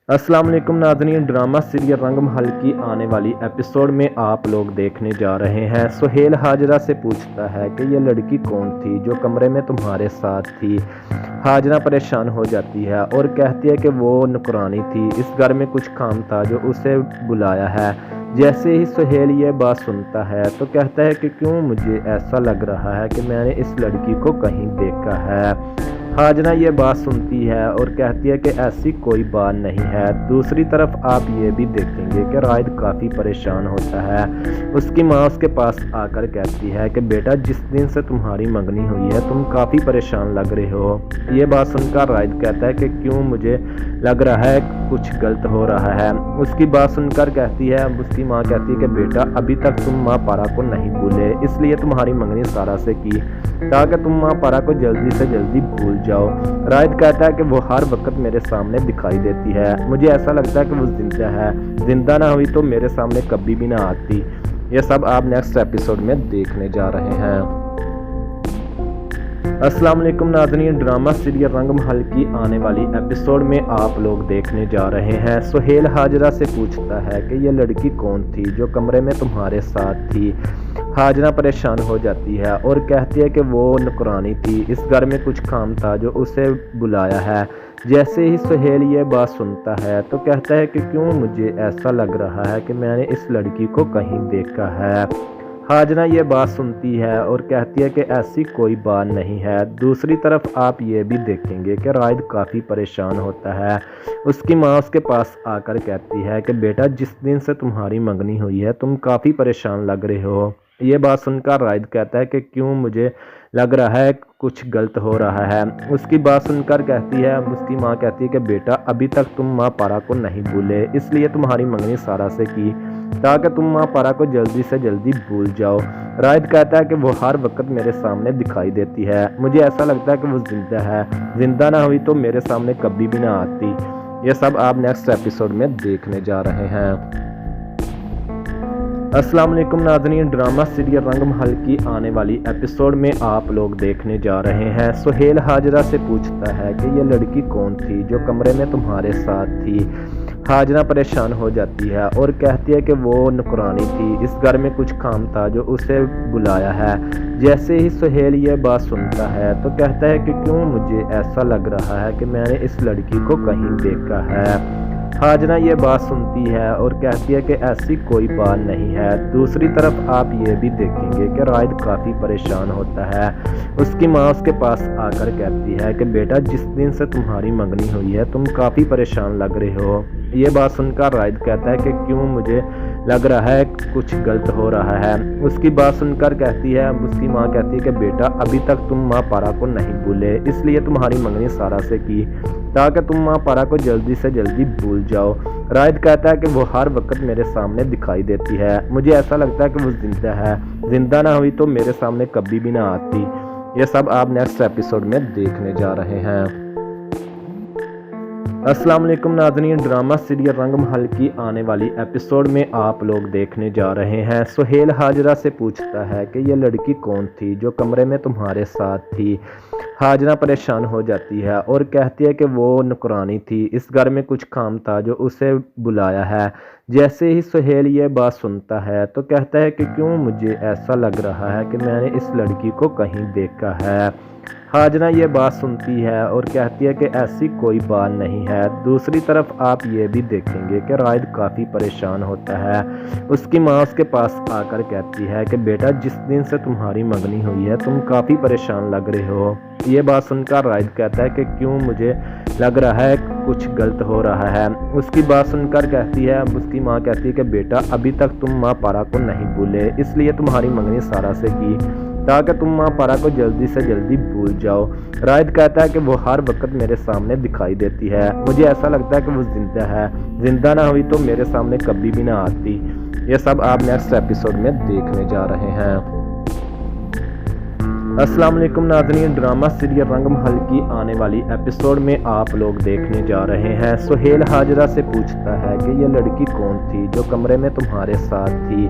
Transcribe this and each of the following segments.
अस्सलाम वालेकुम नाज़रीन, ड्रामा सीरियल रंग महल की आने वाली एपिसोड में आप लोग देखने जा रहे हैं। सुहेल हाजरा से पूछता है कि ये लड़की कौन थी जो कमरे में तुम्हारे साथ थी। हाजरा परेशान हो जाती है और कहती है कि वो नुकरानी थी, इस घर में कुछ काम था जो उसे बुलाया है। जैसे ही सुहेल ये बात सुनता है तो कहता है कि क्यों मुझे ऐसा लग रहा है कि मैंने इस लड़की को कहीं देखा है। हाजना ये बात सुनती है और कहती है कि ऐसी कोई बात नहीं है। दूसरी तरफ आप ये भी देखेंगे कि रायद काफ़ी परेशान होता है। उसकी माँ उसके पास आकर कहती है कि बेटा, जिस दिन से तुम्हारी मंगनी हुई है तुम काफ़ी परेशान लग रहे हो। ये बात सुनकर रायद कहता है कि क्यों मुझे लग रहा है कुछ गलत हो रहा है। उसकी बात सुनकर कहती है, उसकी माँ कहती है कि बेटा, अभी तक तुम माँ पारा को नहीं भूले, इसलिए तुम्हारी मंगनी सारा से की ताकि तुम माँ पारा को जल्दी से जल्दी भूल जाओ। रायद कहता है कि वो हर वक्त मेरे सामने दिखाई देती है, मुझे ऐसा लगता है कि वो जिंदा है, जिंदा ना हुई तो मेरे सामने कभी भी ना आती। ये सब आप नेक्स्ट एपिसोड में देखने जा रहे हैं। अस्सलाम वालेकुम नाज़रीन, ड्रामा सीरियल रंग महल की आने वाली एपिसोड में आप लोग देखने जा रहे हैं। सुहेल हाजरा से पूछता है कि ये लड़की कौन थी जो कमरे में तुम्हारे साथ थी। हाजरा परेशान हो जाती है और कहती है कि वो नुकरानी थी, इस घर में कुछ काम था जो उसे बुलाया है। जैसे ही सुहेल ये बात सुनता है तो कहता है कि क्यों मुझे ऐसा लग रहा है कि मैंने इस लड़की को कहीं देखा है। हाजना ये बात सुनती है और कहती है कि ऐसी कोई बात नहीं है। दूसरी तरफ आप ये भी देखेंगे कि रायद काफ़ी परेशान होता है। उसकी माँ उसके पास आकर कहती है कि बेटा, जिस दिन से तुम्हारी मंगनी हुई है तुम काफ़ी परेशान लग रहे हो। ये बात सुनकर रायद कहता है कि क्यों मुझे लग रहा है कुछ गलत हो रहा है। उसकी बात सुनकर कहती है, उसकी माँ कहती है कि बेटा, अभी तक तुम माँ पारा को नहीं भूले, इसलिए तुम्हारी मंगनी सारा से की ताकि तुम माँ पारा को जल्दी से जल्दी भूल जाओ। रायद कहता है कि वो हर वक्त मेरे सामने दिखाई देती है, मुझे ऐसा लगता है कि वो जिंदा है, जिंदा ना हुई तो मेरे सामने कभी भी ना आती। ये सब आप नेक्स्ट एपिसोड में देखने जा रहे हैं। अस्सलाम वालेकुम नाज़रीन, ड्रामा सीरियल रंग महल की आने वाली एपिसोड में आप लोग देखने जा रहे हैं। सुहेल हाजरा से पूछता है कि ये लड़की कौन थी जो कमरे में तुम्हारे साथ थी। हाजरा परेशान हो जाती है और कहती है कि वो नुकरानी थी, इस घर में कुछ काम था जो उसे बुलाया है। जैसे ही सुहेल ये बात सुनता है तो कहता है कि क्यों मुझे ऐसा लग रहा है कि मैंने इस लड़की को कहीं देखा है। हाजना ये बात सुनती है और कहती है कि ऐसी कोई बात नहीं है। दूसरी तरफ आप ये भी देखेंगे कि रायद काफ़ी परेशान होता है। उसकी माँ उसके पास आकर कहती है कि बेटा, जिस दिन से तुम्हारी मंगनी हुई है तुम काफ़ी परेशान लग रहे हो। ये बात सुनकर रायद कहता है कि क्यों मुझे लग रहा है कुछ गलत हो रहा है। उसकी बात सुनकर कहती है, उसकी माँ कहती है कि बेटा, अभी तक तुम माँ पारा को नहीं भूले, इसलिए तुम्हारी मंगनी सारा से की ताकि तुम माँ पारा को जल्दी से जल्दी भूल जाओ। रायद कहता है कि वो हर वक्त मेरे सामने दिखाई देती है, मुझे ऐसा लगता है कि वो जिंदा है, जिंदा ना हुई तो मेरे सामने कभी भी ना आती। ये सब आप नेक्स्ट एपिसोड में देखने जा रहे हैं। अस्सलाम वालेकुम नाज़रीन, ड्रामा सीरियल रंग महल की आने वाली एपिसोड में आप लोग देखने जा रहे हैं। सुहेल हाजरा से पूछता है कि ये लड़की कौन थी जो कमरे में तुम्हारे साथ थी। हाजरा परेशान हो जाती है और कहती है कि वो नुकरानी थी, इस घर में कुछ काम था जो उसे बुलाया है। जैसे ही सुहेल ये बात सुनता है तो कहता है कि क्यों मुझे ऐसा लग रहा है कि मैंने इस लड़की को कहीं देखा है। हाजना ये बात सुनती है और कहती है कि ऐसी कोई बात नहीं है। दूसरी तरफ आप ये भी देखेंगे कि रायद काफ़ी परेशान होता है। उसकी माँ उसके पास आकर कहती है कि बेटा, जिस दिन से तुम्हारी मंगनी हुई है तुम काफ़ी परेशान लग रहे हो। ये बात सुनकर रायद कहता है कि क्यों मुझे लग रहा है कुछ गलत हो रहा है। उसकी बात सुनकर कहती है, उसकी माँ कहती है कि बेटा, अभी तक तुम माँ पारा को नहीं भूले, इसलिए तुम्हारी मंगनी सारा से की ताकि तुम माँ पारा को जल्दी से जल्दी भूल जाओ। रायद कहता है कि वो हर वक्त मेरे सामने दिखाई देती है, मुझे ऐसा लगता है कि वो जिंदा है, जिंदा ना हुई तो मेरे सामने कभी भी ना आती। ये सब आप नेक्स्ट एपिसोड में देखने जा रहे हैं। अस्सलाम वालेकुम नाज़रीन, ड्रामा सीरियल रंग महल की आने वाली एपिसोड में आप लोग देखने जा रहे हैं। सुहेल हाजरा से पूछता है कि ये लड़की कौन थी जो कमरे में तुम्हारे साथ थी।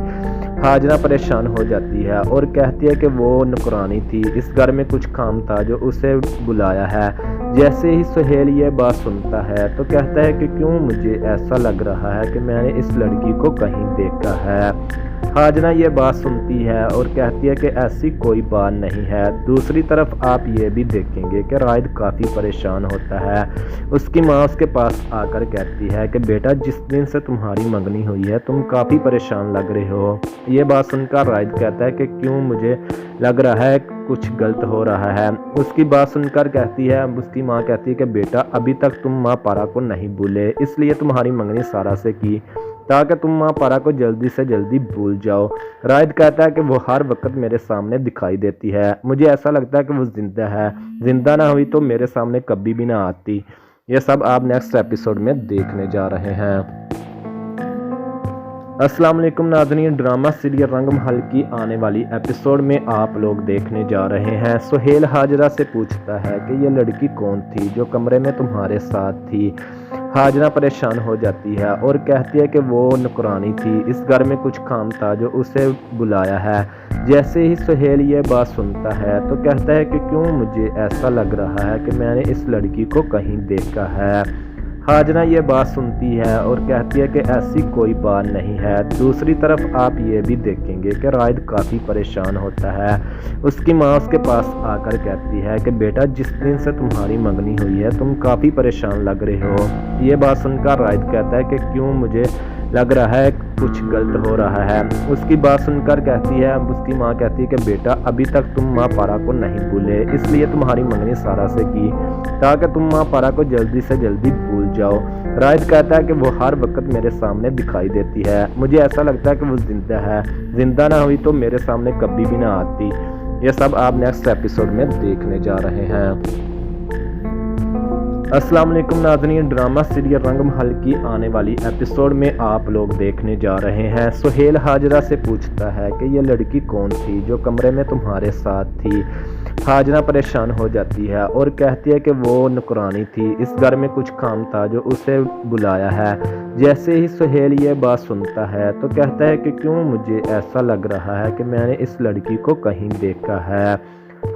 हाजरा परेशान हो जाती है और कहती है कि वो नुकरानी थी, इस घर में कुछ काम था जो उसे बुलाया है। जैसे ही सुहेल ये बात सुनता है तो कहता है कि क्यों मुझे ऐसा लग रहा है कि मैंने इस लड़की को कहीं देखा है। हाजना ये बात सुनती है और कहती है कि ऐसी कोई बात नहीं है। दूसरी तरफ आप ये भी देखेंगे कि रायद काफ़ी परेशान होता है। उसकी माँ उसके पास आकर कहती है कि बेटा, जिस दिन से तुम्हारी मंगनी हुई है तुम काफ़ी परेशान लग रहे हो। ये बात सुनकर रायद कहता है कि क्यों, मुझे लग रहा है कुछ गलत हो रहा है। उसकी बात सुनकर कहती है, उसकी माँ कहती है कि बेटा, अभी तक तुम माँ पारा को नहीं भूले, इसलिए तुम्हारी मंगनी सारा से की ताकि तुम माँ पारा को जल्दी से जल्दी भूल जाओ। रायद कहता है कि वो हर वक्त मेरे सामने दिखाई देती है, मुझे ऐसा लगता है कि वो जिंदा है, जिंदा ना हुई तो मेरे सामने कभी भी ना आती। ये सब आप नेक्स्ट एपिसोड में देखने जा रहे हैं। अस्सलाम वालेकुम नाज़रीन, ड्रामा सीरियल रंग महल की आने वाली एपिसोड में आप लोग देखने जा रहे हैं। सुहेल हाजरा से पूछता है कि ये लड़की कौन थी जो कमरे में तुम्हारे साथ थी। हाजरा परेशान हो जाती है और कहती है कि वो नुकरानी थी, इस घर में कुछ काम था जो उसे बुलाया है। जैसे ही सुहेल ये बात सुनता है तो कहता है कि क्यों, मुझे ऐसा लग रहा है कि मैंने इस लड़की को कहीं देखा है। हाजना ये बात सुनती है और कहती है कि ऐसी कोई बात नहीं है। दूसरी तरफ आप ये भी देखेंगे कि रायद काफ़ी परेशान होता है। उसकी माँ उसके पास आकर कहती है कि बेटा, जिस दिन से तुम्हारी मंगनी हुई है तुम काफ़ी परेशान लग रहे हो। ये बात सुनकर रायद कहता है कि क्यों, मुझे लग रहा है कुछ गलत हो रहा है। उसकी बात सुनकर कहती है, उसकी माँ कहती है कि बेटा, अभी तक तुम माँ पारा को नहीं भूले, इसलिए तुम्हारी मंगनी सारा से की ताकि तुम माँ पारा को जल्दी से जल्दी भूल जाओ। रायद कहता है कि वो हर वक्त मेरे सामने दिखाई देती है, मुझे ऐसा लगता है कि वो जिंदा है, जिंदा ना हुई तो मेरे सामने कभी भी ना आती। ये सब आप नेक्स्ट एपिसोड में देखने जा रहे हैं। अस्सलाम वालेकुम नाज़रीन, ड्रामा सीरियल रंग महल की आने वाली एपिसोड में आप लोग देखने जा रहे हैं। सुहेल हाजरा से पूछता है कि ये लड़की कौन थी जो कमरे में तुम्हारे साथ थी। हाजरा परेशान हो जाती है और कहती है कि वो नुकरानी थी, इस घर में कुछ काम था जो उसे बुलाया है। जैसे ही सुहेल ये बात सुनता है तो कहता है कि क्यों, मुझे ऐसा लग रहा है कि मैंने इस लड़की को कहीं देखा है।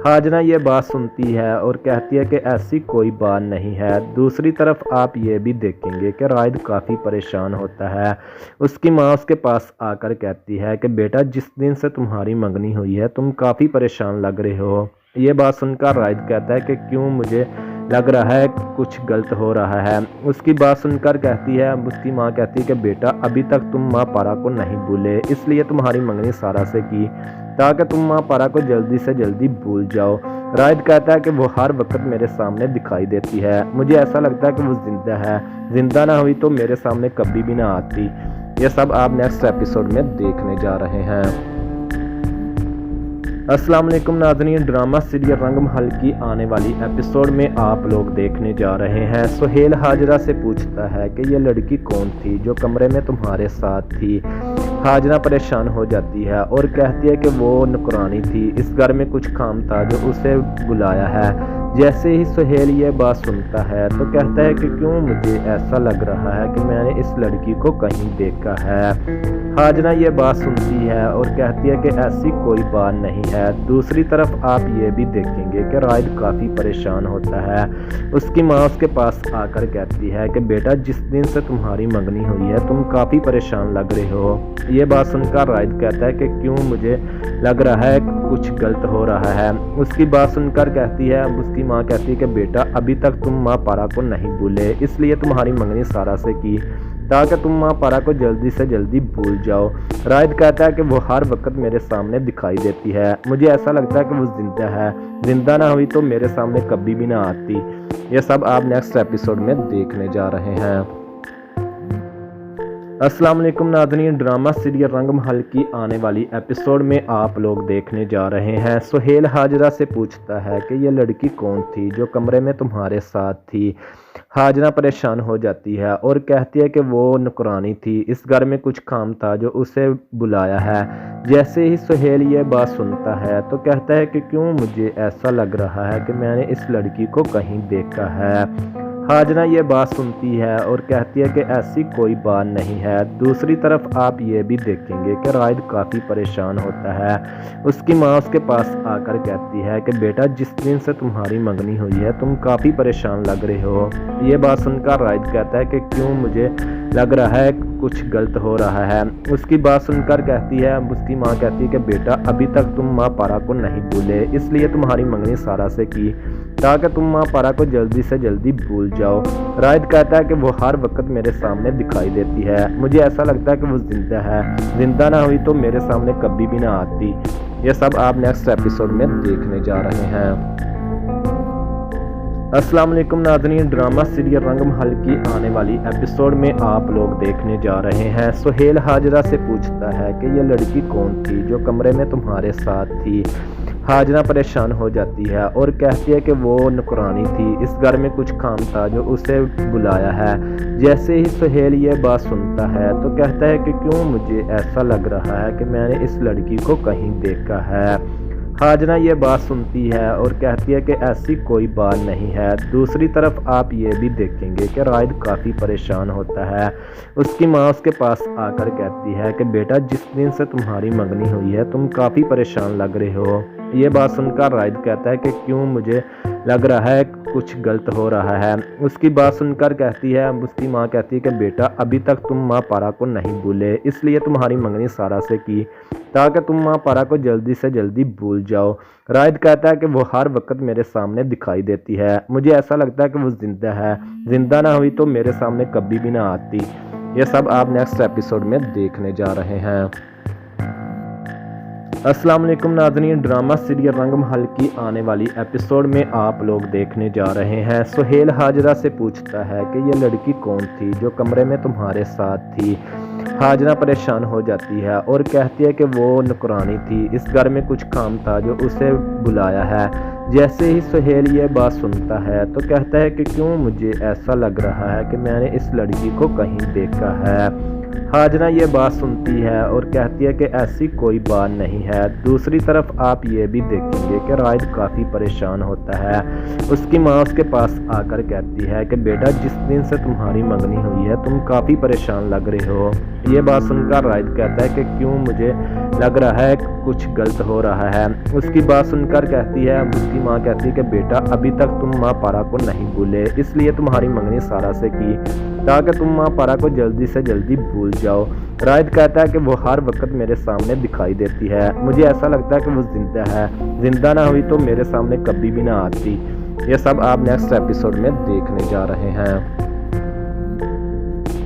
हाजना ये बात सुनती है और कहती है कि ऐसी कोई बात नहीं है। दूसरी तरफ आप ये भी देखेंगे कि रायद काफ़ी परेशान होता है। उसकी माँ उसके पास आकर कहती है कि बेटा, जिस दिन से तुम्हारी मंगनी हुई है तुम काफ़ी परेशान लग रहे हो। ये बात सुनकर रायद कहता है कि क्यों, मुझे लग रहा है कुछ गलत हो रहा है। उसकी बात सुनकर कहती है, उसकी माँ कहती है कि बेटा, अभी तक तुम माँ पारा को नहीं भूले, इसलिए तुम्हारी मंगनी सारा से की ताकि तुम माँ पारा को जल्दी से जल्दी भूल जाओ। रायद कहता है कि वो हर वक्त मेरे सामने दिखाई देती है, मुझे ऐसा लगता है कि वो जिंदा है, जिंदा ना हुई तो मेरे सामने कभी भी ना आती। ये सब आप नेक्स्ट एपिसोड में देखने जा रहे हैं। अस्सलाम वालेकुम नाज़रीन, ड्रामा सीरियल रंग महल की आने वाली एपिसोड में आप लोग देखने जा रहे हैं। सुहेल हाजरा से पूछता है कि ये लड़की कौन थी जो कमरे में तुम्हारे साथ थी। हाजरा परेशान हो जाती है और कहती है कि वो नुकरानी थी, इस घर में कुछ काम था जो उसे बुलाया है। जैसे ही सुहेल ये बात सुनता है तो कहता है कि क्यों, मुझे ऐसा लग रहा है कि मैंने इस लड़की को कहीं देखा है। हाजना ये बात सुनती है और कहती है कि ऐसी कोई बात नहीं है। दूसरी तरफ आप ये भी देखेंगे कि रायद काफ़ी परेशान होता है। उसकी माँ उसके पास आकर कहती है कि बेटा, जिस दिन से तुम्हारी मंगनी हुई है तुम काफ़ी परेशान लग रहे हो। ये बात सुनकर रायद कहता है कि क्यों, मुझे लग रहा है कुछ गलत हो रहा है। उसकी बात सुनकर कहती है, उसकी माँ कहती है कि बेटा, अभी तक तुम माँ पारा को नहीं भूले, इसलिए तुम्हारी मंगनी सारा से की ताकि तुम माँ पारा को जल्दी से जल्दी भूल जाओ। रायद कहता है कि वो हर वक्त मेरे सामने दिखाई देती है, मुझे ऐसा लगता है कि वो जिंदा है, जिंदा ना हुई तो मेरे सामने कभी भी ना आती। ये सब आप नेक्स्ट एपिसोड में देखने जा रहे हैं। अस्सलाम वालेकुम नाज़रीन, ड्रामा सीरियल रंग महल की आने वाली एपिसोड में आप लोग देखने जा रहे हैं। सुहेल हाजरा से पूछता है कि ये लड़की कौन थी जो कमरे में तुम्हारे साथ थी। हाजरा परेशान हो जाती है और कहती है कि वो नुकरानी थी, इस घर में कुछ काम था जो उसे बुलाया है। जैसे ही सुहेल ये बात सुनता है तो कहता है कि क्यों, मुझे ऐसा लग रहा है कि मैंने इस लड़की को कहीं देखा है। हाजरा ये बात सुनती है और कहती है कि ऐसी कोई बात नहीं है। दूसरी तरफ आप ये भी देखेंगे कि राहिद काफ़ी परेशान होता है। उसकी माँ उसके पास आकर कहती है कि बेटा, जिस दिन से तुम्हारी मंगनी हुई है तुम काफ़ी परेशान लग रहे हो। ये बात सुनकर राहिद कहता है कि क्यों, मुझे लग रहा है कुछ गलत हो रहा है। उसकी बात सुनकर उसकी माँ कहती है कि बेटा, अभी तक तुम माँ पारा को नहीं भूले, इसलिए तुम्हारी मंगनी सारा से की ताकि तुम माँ पारा को जल्दी से जल्दी भूल जाओ। राहिद कहता है कि वो हर वक्त मेरे सामने दिखाई देती है, मुझे ऐसा लगता है कि वो जिंदा है, जिंदा ना हुई तो मेरे सामने कभी भी ना आती। ये सब आप नेक्स्ट एपिसोड में देखने जा रहे हैं। अस्सलाम वालेकुम नाज़रीन, ड्रामा सीरियल रंग महल की आने वाली एपिसोड में आप लोग देखने जा रहे हैं। सुहेल हाजरा से पूछता है कि ये लड़की कौन थी जो कमरे में तुम्हारे साथ थी। हाजरा परेशान हो जाती है और कहती है कि वो नुकरानी थी, इस घर में कुछ काम था जो उसे बुलाया है। जैसे ही सुहेल ये बात सुनता है तो कहता है कि क्यों, मुझे ऐसा लग रहा है कि मैंने इस लड़की को कहीं देखा है। हाजरा ये बात सुनती है और कहती है कि ऐसी कोई बात नहीं है। दूसरी तरफ आप ये भी देखेंगे कि राहिद काफ़ी परेशान होता है। उसकी माँ उसके पास आकर कहती है कि बेटा, जिस दिन से तुम्हारी मंगनी हुई है तुम काफ़ी परेशान लग रहे हो। ये बात सुनकर राहिद कहता है कि क्यों, मुझे लग रहा है कुछ गलत हो रहा है। उसकी बात सुनकर उसकी माँ कहती है कि बेटा, अभी तक तुम माँ पारा को नहीं भूले, इसलिए तुम्हारी मंगनी सारा से की ताकि तुम माँ पारा को जल्दी से जल्दी भूल जाओ। राहिद कहता है कि वो हर वक्त मेरे सामने दिखाई देती है, मुझे ऐसा लगता है कि वो जिंदा है, जिंदा ना हुई तो मेरे सामने कभी भी ना आती। ये सब आप नेक्स्ट एपिसोड में देखने जा रहे हैं। अस्सलाम वालेकुम नाज़रीन, ड्रामा सीरियल रंग महल की आने वाली एपिसोड में आप लोग देखने जा रहे हैं। सुहेल हाजरा से पूछता है कि ये लड़की कौन थी जो कमरे में तुम्हारे साथ थी। हाजरा परेशान हो जाती है और कहती है कि वो नुकरानी थी, इस घर में कुछ काम था जो उसे बुलाया है। जैसे ही सुहेल ये बात सुनता है तो कहता है कि क्यों, मुझे ऐसा लग रहा है कि मैंने इस लड़की को कहीं देखा है। हाजरा ये बात सुनती है और कहती है कि ऐसी कोई बात नहीं है। दूसरी तरफ आप ये भी देखेंगे कि राहिद काफ़ी परेशान होता है। उसकी माँ उसके पास आकर कहती है कि बेटा, जिस दिन से तुम्हारी मंगनी हुई है तुम काफ़ी परेशान लग रहे हो। ये बात सुनकर राहिद कहता है कि क्यों, मुझे लग रहा है कुछ गलत हो रहा है। उसकी बात सुनकर उसकी माँ कहती है कि बेटा, अभी तक तुम माँ पारा को नहीं भूले, इसलिए तुम्हारी मंगनी सारा से की ताकि तुम माँ पारा को जल्दी से जल्दी भूल जाओ। राहिद कहता है कि वो हर वक्त मेरे सामने दिखाई देती है, मुझे ऐसा लगता है कि वो जिंदा है, जिंदा ना हुई तो मेरे सामने कभी भी ना आती। ये सब आप नेक्स्ट एपिसोड में देखने जा रहे हैं।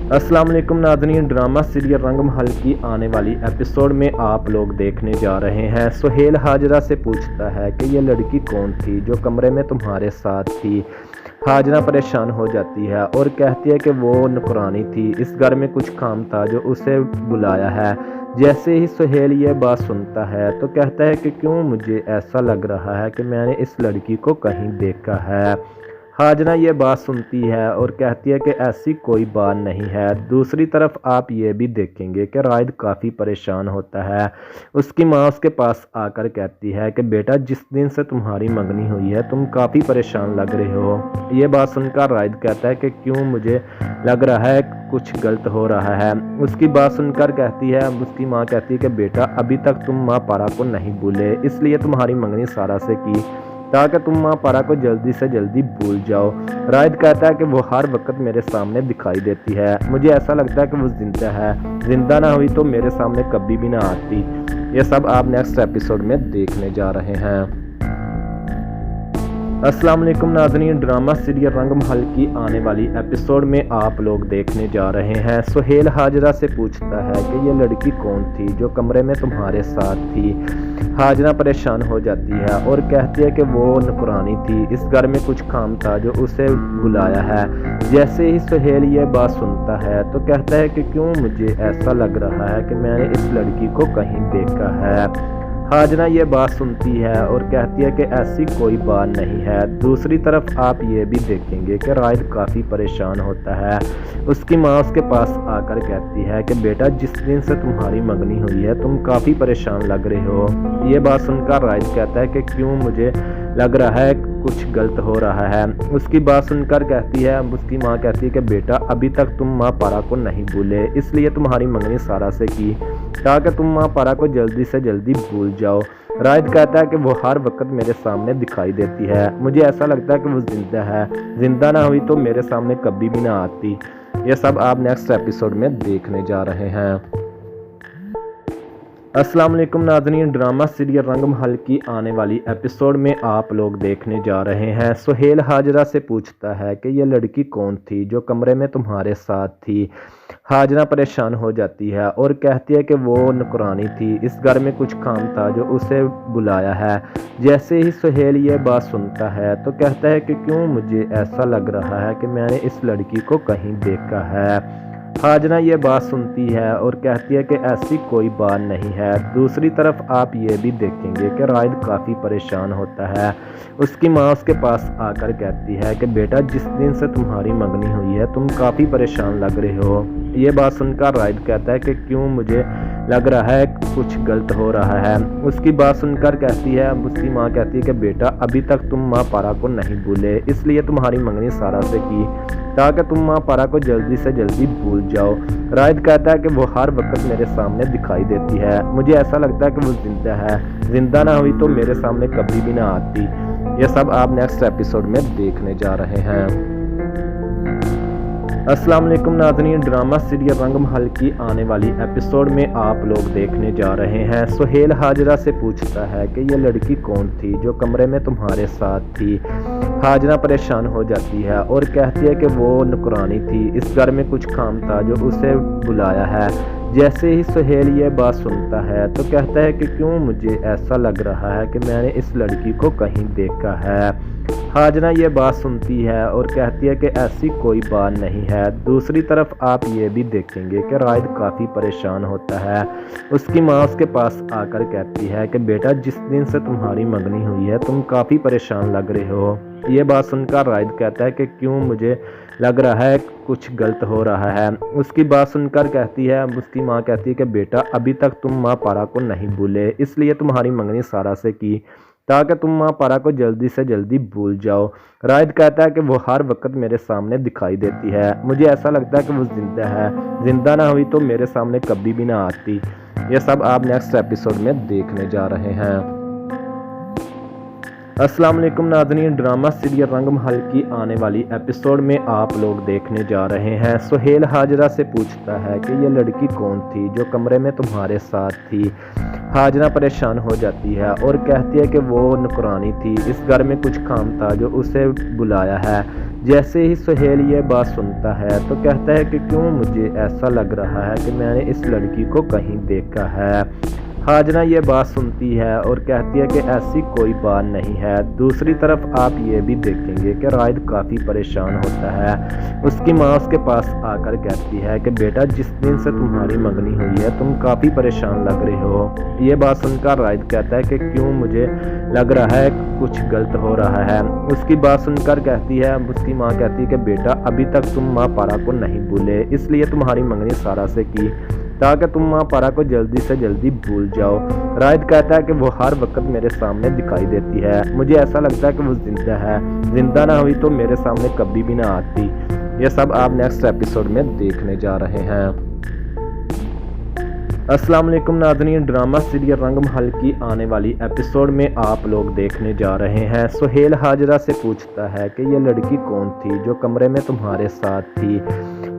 अस्सलाम वालेकुम नाज़रीन, ड्रामा सीरियल रंग महल की आने वाली एपिसोड में आप लोग देखने जा रहे हैं। सुहेल हाजरा से पूछता है कि ये लड़की कौन थी जो कमरे में तुम्हारे साथ थी। हाजरा परेशान हो जाती है और कहती है कि वो नुकरानी थी, इस घर में कुछ काम था जो उसे बुलाया है। जैसे ही सुहेल ये बात सुनता है तो कहता है कि क्यों, मुझे ऐसा लग रहा है कि मैंने इस लड़की को कहीं देखा है। हाजरा ये बात सुनती है और कहती है कि ऐसी कोई बात नहीं है। दूसरी तरफ आप ये भी देखेंगे कि राहिद काफ़ी परेशान होता है। उसकी माँ उसके पास आकर कहती है कि बेटा, जिस दिन से तुम्हारी मंगनी हुई है तुम काफ़ी परेशान लग रहे हो। ये बात सुनकर राहिद कहता है कि क्यों, मुझे लग रहा है कुछ गलत हो रहा है। उसकी बात सुनकर उसकी माँ कहती है कि बेटा, अभी तक तुम माँ पारा को नहीं भूले, इसलिए तुम्हारी मंगनी सारा से की ताकि तुम माँ पारा को जल्दी से जल्दी भूल जाओ। राहिद कहता है कि वो हर वक्त मेरे सामने दिखाई देती है, मुझे ऐसा लगता है कि वो जिंदा है, जिंदा ना हुई तो मेरे सामने कभी भी ना आती। ये सब आप नेक्स्ट एपिसोड में देखने जा रहे हैं। अस्सलाम वालेकुम नाज़रीन, ड्रामा सीरियल रंग महल की आने वाली एपिसोड में आप लोग देखने जा रहे हैं। सुहेल हाजरा से पूछता है कि ये लड़की कौन थी जो कमरे में तुम्हारे साथ थी। हाजरा परेशान हो जाती है और कहती है कि वो नुकरानी थी, इस घर में कुछ काम था जो उसे बुलाया है। जैसे ही सुहेल ये बात सुनता है तो कहता है कि क्यों, मुझे ऐसा लग रहा है कि मैंने इस लड़की को कहीं देखा है। हाजरा ये बात सुनती है और कहती है कि ऐसी कोई बात नहीं है। दूसरी तरफ आप ये भी देखेंगे कि राहिद काफ़ी परेशान होता है। उसकी माँ उसके पास आकर कहती है कि बेटा, जिस दिन से तुम्हारी मंगनी हुई है तुम काफ़ी परेशान लग रहे हो। ये बात सुनकर राहिद कहता है कि क्यों, मुझे लग रहा है कुछ गलत हो रहा है। उसकी बात सुनकर कहती है, उसकी माँ कहती है कि बेटा अभी तक तुम माँ पारा को नहीं भूले, इसलिए तुम्हारी मंगनी सारा से की ताकि तुम माँ पारा को जल्दी से जल्दी भूल जाओ। राहिद कहता है कि वो हर वक्त मेरे सामने दिखाई देती है, मुझे ऐसा लगता है कि वो जिंदा है, जिंदा ना हुई तो मेरे सामने कभी भी ना आती। ये सब आप नेक्स्ट एपिसोड में देखने जा रहे हैं। अस्सलाम वालेकुम नाज़रीन, ड्रामा सीरियल रंग महल की आने वाली एपिसोड में आप लोग देखने जा रहे हैं। सुहेल हाजरा से पूछता है कि ये लड़की कौन थी जो कमरे में तुम्हारे साथ थी। हाजरा परेशान हो जाती है और कहती है कि वो नुकरानी थी, इस घर में कुछ काम था जो उसे बुलाया है। जैसे ही सुहेल ये बात सुनता है तो कहता है कि क्यों मुझे ऐसा लग रहा है कि मैंने इस लड़की को कहीं देखा है। हाजरा ये बात सुनती है और कहती है कि ऐसी कोई बात नहीं है। दूसरी तरफ आप ये भी देखेंगे कि राहिद काफ़ी परेशान होता है। उसकी माँ उसके पास आकर कहती है कि बेटा जिस दिन से तुम्हारी मंगनी हुई है तुम काफ़ी परेशान लग रहे हो। ये बात सुनकर राहिद कहता है कि क्यों मुझे लग रहा है कुछ गलत हो रहा है। उसकी बात सुनकर कहती है, उसकी माँ कहती है कि बेटा अभी तक तुम माँ पारा को नहीं भूले, इसलिए तुम्हारी मंगनी सारा से की ताकि तुम माँ पारा को जल्दी से जल्दी भूल जाओ। राहिद कहता है कि वो हर वक्त मेरे सामने दिखाई देती है, मुझे ऐसा लगता है कि वो जिंदा है, जिंदा ना हुई तो मेरे सामने कभी भी ना आती। ये सब आप नेक्स्ट एपिसोड में देखने जा रहे हैं। अस्सलाम वालेकुम नाज़रीन, ड्रामा सीरियल रंग महल की आने वाली एपिसोड में आप लोग देखने जा रहे हैं। सुहेल हाजरा से पूछता है कि ये लड़की कौन थी जो कमरे में तुम्हारे साथ थी। हाजरा परेशान हो जाती है और कहती है कि वो नुकरानी थी, इस घर में कुछ काम था जो उसे बुलाया है। जैसे ही सुहेल ये बात सुनता है तो कहता है कि क्यों मुझे ऐसा लग रहा है कि मैंने इस लड़की को कहीं देखा है। हाजरा ये बात सुनती है और कहती है कि ऐसी कोई बात नहीं है। दूसरी तरफ आप ये भी देखेंगे कि राहिद काफ़ी परेशान होता है। उसकी माँ उसके पास आकर कहती है कि बेटा जिस दिन से तुम्हारी मंगनी हुई है तुम काफ़ी परेशान लग रहे हो। ये बात सुनकर राहिद कहता है कि क्यों मुझे लग रहा है कुछ गलत हो रहा है। उसकी बात सुनकर कहती है, उसकी माँ कहती है कि बेटा अभी तक तुम माँ पारा को नहीं भूले, इसलिए तुम्हारी मंगनी सारा से की ताकि तुम माँ पारा को जल्दी से जल्दी भूल जाओ। राहिद कहता है कि वो हर वक्त मेरे सामने दिखाई देती है, मुझे ऐसा लगता है कि वो जिंदा है, जिंदा ना हुई तो मेरे सामने कभी भी ना आती। ये सब आप नेक्स्ट एपिसोड में देखने जा रहे हैं। अस्सलाम वालेकुम नाज़रीन, ड्रामा सीरियल रंग महल की आने वाली एपिसोड में आप लोग देखने जा रहे हैं। सुहेल हाजरा से पूछता है कि ये लड़की कौन थी जो कमरे में तुम्हारे साथ थी। हाजरा परेशान हो जाती है और कहती है कि वो नुकरानी थी, इस घर में कुछ काम था जो उसे बुलाया है। जैसे ही सुहेल ये बात सुनता है तो कहता है कि क्यों मुझे ऐसा लग रहा है कि मैंने इस लड़की को कहीं देखा है। हाजरा ये बात सुनती है और कहती है कि ऐसी कोई बात नहीं है। दूसरी तरफ आप ये भी देखेंगे कि राहिद काफ़ी परेशान होता है। उसकी माँ उसके पास आकर कहती है कि बेटा जिस दिन से तुम्हारी मंगनी हुई है तुम काफ़ी परेशान लग रहे हो। ये बात सुनकर राहिद कहता है कि क्यों मुझे लग रहा है कुछ गलत हो रहा है। उसकी बात सुनकर कहती है, उसकी माँ कहती है कि बेटा अभी तक तुम माँ पारा को नहीं भूले, इसलिए तुम्हारी मंगनी सारा से की ताकि तुम माँ पारा को जल्दी से जल्दी भूल जाओ। राहिद कहता है कि वो हर वक्त मेरे सामने दिखाई देती है, मुझे ऐसा लगता है कि वो जिंदा है, जिंदा ना हुई तो मेरे सामने कभी भी ना आती। ये सब आप नेक्स्ट एपिसोड में देखने जा रहे हैं। अस्सलाम वालेकुम नाज़रीन, ड्रामा सीरियल रंग महल की आने वाली एपिसोड में आप लोग देखने जा रहे हैं। सुहेल हाजरा से पूछता है कि ये लड़की कौन थी जो कमरे में तुम्हारे साथ थी।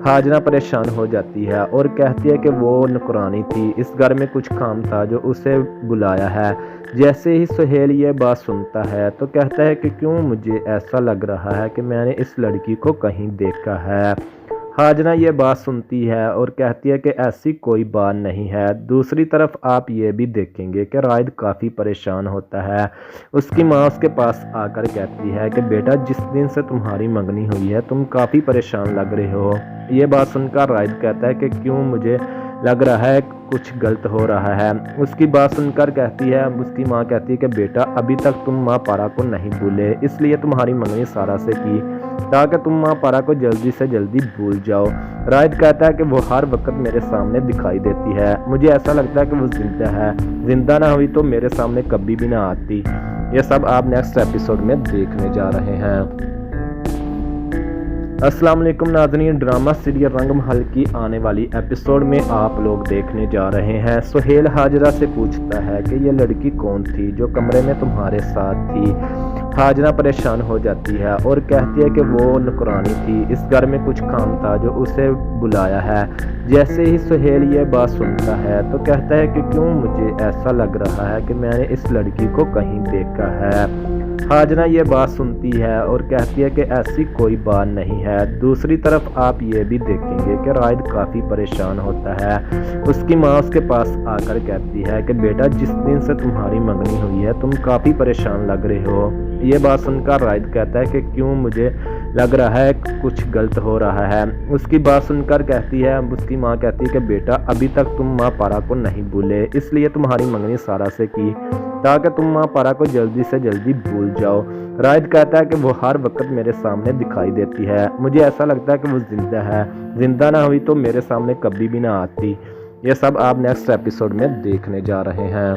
हाजरा परेशान हो जाती है और कहती है कि वो नुकरानी थी, इस घर में कुछ काम था जो उसे बुलाया है। जैसे ही सुहेल ये बात सुनता है तो कहता है कि क्यों मुझे ऐसा लग रहा है कि मैंने इस लड़की को कहीं देखा है। हाजरा ये बात सुनती है और कहती है कि ऐसी कोई बात नहीं है। दूसरी तरफ आप ये भी देखेंगे कि राहिद काफ़ी परेशान होता है। उसकी माँ उसके पास आकर कहती है कि बेटा जिस दिन से तुम्हारी मंगनी हुई है तुम काफ़ी परेशान लग रहे हो। ये बात सुनकर राहिद कहता है कि क्यों मुझे लग रहा है कुछ गलत हो रहा है। उसकी बात सुनकर कहती है, उसकी माँ कहती है कि बेटा अभी तक तुम माँ पारा को नहीं भूले, इसलिए तुम्हारी मंगनी सारा से की ताकि तुम माँ पारा को जल्दी से जल्दी भूल जाओ। राहिद कहता है कि वो हर वक्त मेरे सामने दिखाई देती है, मुझे ऐसा लगता है कि वो जिंदा है, जिंदा ना हुई तो मेरे सामने कभी भी ना आती। ये सब आप नेक्स्ट एपिसोड में देखने जा रहे हैं। अस्सलाम वालेकुम नाज़रीन, ड्रामा सीरियल रंग महल की आने वाली एपिसोड में आप लोग देखने जा रहे हैं। सुहेल हाजरा से पूछता है कि ये लड़की कौन थी जो कमरे में तुम्हारे साथ थी। हाजरा परेशान हो जाती है और कहती है कि वो नुकरानी थी, इस घर में कुछ काम था जो उसे बुलाया है। जैसे ही सुहेल ये बात सुनता है तो कहता है कि क्यों मुझे ऐसा लग रहा है कि मैंने इस लड़की को कहीं देखा है। हाजरा ये बात सुनती है और कहती है कि ऐसी कोई बात नहीं है। दूसरी तरफ आप ये भी देखेंगे कि रायद काफ़ी परेशान होता है। उसकी माँ उसके पास आकर कहती है कि बेटा, जिस दिन से तुम्हारी मंगनी हुई है तुम काफ़ी परेशान लग रहे हो। ये बात सुनकर रायद कहता है कि क्यों मुझे लग रहा है कुछ गलत हो रहा है। उसकी बात सुनकर कहती है, उसकी माँ कहती है कि बेटा, अभी तक तुम माँ पारा को नहीं भूले, इसलिए तुम्हारी मंगनी सारा से की ताकि तुम माँ पारा को जल्दी से जल्दी भूल जाओ। रायद कहता है कि वो हर वक्त मेरे सामने दिखाई देती है, मुझे ऐसा लगता है कि वो जिंदा है, जिंदा ना हुई तो मेरे सामने कभी भी ना आती। ये सब आप नेक्स्ट एपिसोड में देखने जा रहे हैं।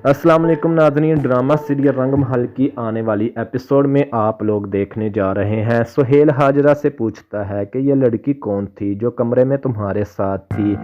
अस्सलाम वालेकुम नाज़रीन, ड्रामा सीरियल रंग महल की आने वाली एपिसोड में आप लोग देखने जा रहे हैं। सुहेल हाजरा से पूछता है कि ये लड़की कौन थी जो कमरे में तुम्हारे साथ थी।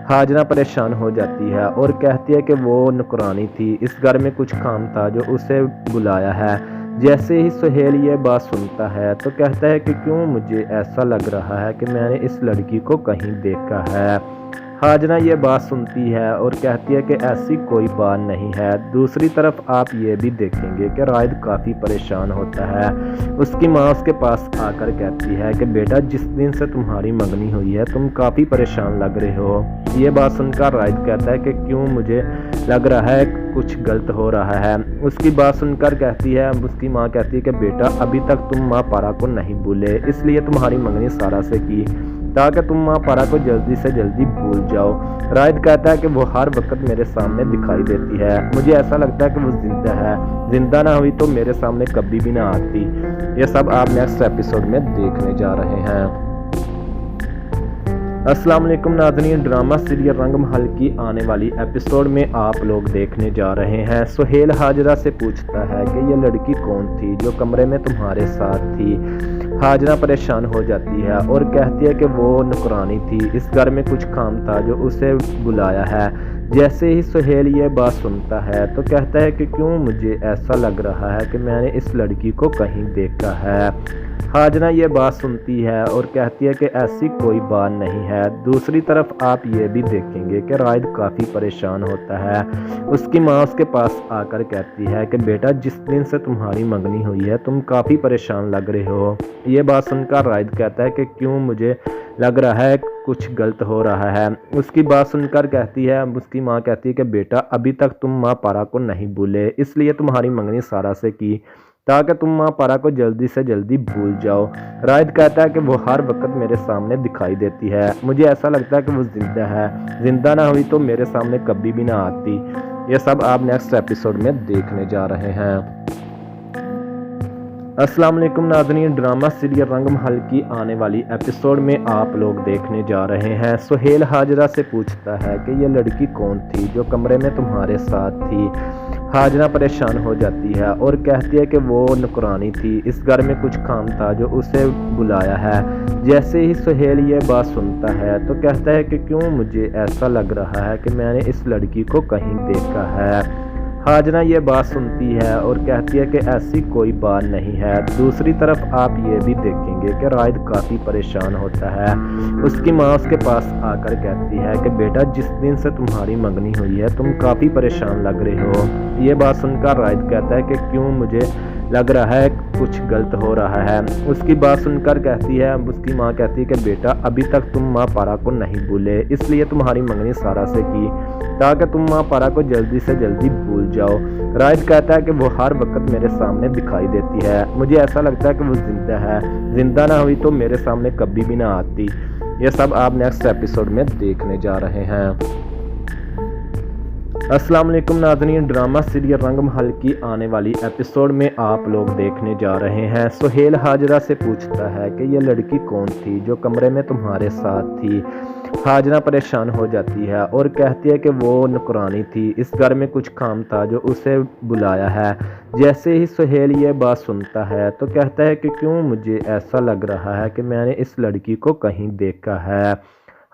हाजरा परेशान हो जाती है और कहती है कि वो नुकरानी थी, इस घर में कुछ काम था जो उसे बुलाया है। जैसे ही सुहेल ये बात सुनता है तो कहता है कि क्यों मुझे ऐसा लग रहा है कि मैंने इस लड़की को कहीं देखा है। हाजरा ये बात सुनती है और कहती है कि ऐसी कोई बात नहीं है। दूसरी तरफ आप ये भी देखेंगे कि रायद काफ़ी परेशान होता है। उसकी माँ उसके पास आकर कहती है कि बेटा, जिस दिन से तुम्हारी मंगनी हुई है तुम काफ़ी परेशान लग रहे हो। ये बात सुनकर रायद कहता है कि क्यों मुझे लग रहा है कुछ गलत हो रहा है। उसकी बात सुनकर कहती है, उसकी माँ कहती है कि बेटा, अभी तक तुम माँ पारा को नहीं भूले, इसलिए तुम्हारी मंगनी सारा से की ताकि तुम माँ पारा को जल्दी से जल्दी भूल जाओ। रायद कहता है कि वो हर वक्त मेरे सामने दिखाई देती है, मुझे ऐसा लगता है कि वो जिंदा है, जिंदा ना हुई तो मेरे सामने कभी भी ना आती। ये सब आप नेक्स्ट एपिसोड में देखने जा रहे हैं। अस्सलाम वालेकुम नाज़रीन, ड्रामा सीरियल रंग महल की आने वाली एपिसोड में आप लोग देखने जा रहे हैं। सुहेल हाजरा से पूछता है कि ये लड़की कौन थी जो कमरे में तुम्हारे साथ थी। हाजरा परेशान हो जाती है और कहती है कि वो नुकरानी थी, इस घर में कुछ काम था जो उसे बुलाया है। जैसे ही सुहेल ये बात सुनता है तो कहता है कि क्यों मुझे ऐसा लग रहा है कि मैंने इस लड़की को कहीं देखा है। हाजरा ये बात सुनती है और कहती है कि ऐसी कोई बात नहीं है। दूसरी तरफ आप ये भी देखेंगे कि रायद काफ़ी परेशान होता है। उसकी माँ उसके पास आकर कहती है कि बेटा, जिस दिन से तुम्हारी मंगनी हुई है तुम काफ़ी परेशान लग रहे हो। ये बात सुनकर रायद कहता है कि क्यों मुझे लग रहा है कुछ गलत हो रहा है। उसकी बात सुनकर कहती है, उसकी माँ कहती है कि बेटा, अभी तक तुम माँ पारा को नहीं भूले, इसलिए तुम्हारी मंगनी सारा से की ताकि तुम माँ पारा को जल्दी से जल्दी भूल जाओ। रायद कहता है कि वो हर वक्त मेरे सामने दिखाई देती है, मुझे ऐसा लगता है कि वो जिंदा है, जिंदा ना हुई तो मेरे सामने कभी भी ना आती। ये सब आप नेक्स्ट एपिसोड में देखने जा रहे हैं। अस्सलाम वालेकुम नाज़रीन, ड्रामा सीरियल रंग महल की आने वाली एपिसोड में आप लोग देखने जा रहे हैं। सुहेल हाजरा से पूछता है कि ये लड़की कौन थी जो कमरे में तुम्हारे साथ थी। हाजरा परेशान हो जाती है और कहती है कि वो नुकरानी थी, इस घर में कुछ काम था जो उसे बुलाया है। जैसे ही सुहेल ये बात सुनता है तो कहता है कि क्यों मुझे ऐसा लग रहा है कि मैंने इस लड़की को कहीं देखा है। हाजरा ये बात सुनती है और कहती है कि ऐसी कोई बात नहीं है। दूसरी तरफ आप ये भी देखेंगे कि रायद काफ़ी परेशान होता है। उसकी माँ उसके पास आकर कहती है कि बेटा, जिस दिन से तुम्हारी मंगनी हुई है तुम काफ़ी परेशान लग रहे हो। ये बात सुनकर रायद कहता है कि क्यों मुझे लग रहा है कुछ गलत हो रहा है। उसकी बात सुनकर कहती है, उसकी माँ कहती है कि बेटा, अभी तक तुम माँ पारा को नहीं भूले, इसलिए तुम्हारी मंगनी सारा से की ताकि तुम माँ पारा को जल्दी से जल्दी भूल जाओ। रायद कहता है कि वो हर वक्त मेरे सामने दिखाई देती है, मुझे ऐसा लगता है कि वो जिंदा है, जिंदा ना हुई तो मेरे सामने कभी भी ना आती। ये सब आप नेक्स्ट एपिसोड में देखने जा रहे हैं। अस्सलाम वालेकुम नाज़रीन, ड्रामा सीरियल रंग महल की आने वाली एपिसोड में आप लोग देखने जा रहे हैं। सुहेल हाजरा से पूछता है कि ये लड़की कौन थी जो कमरे में तुम्हारे साथ थी। हाजरा परेशान हो जाती है और कहती है कि वो नुकरानी थी, इस घर में कुछ काम था जो उसे बुलाया है। जैसे ही सुहेल ये बात सुनता है तो कहता है कि क्यों मुझे ऐसा लग रहा है कि मैंने इस लड़की को कहीं देखा है।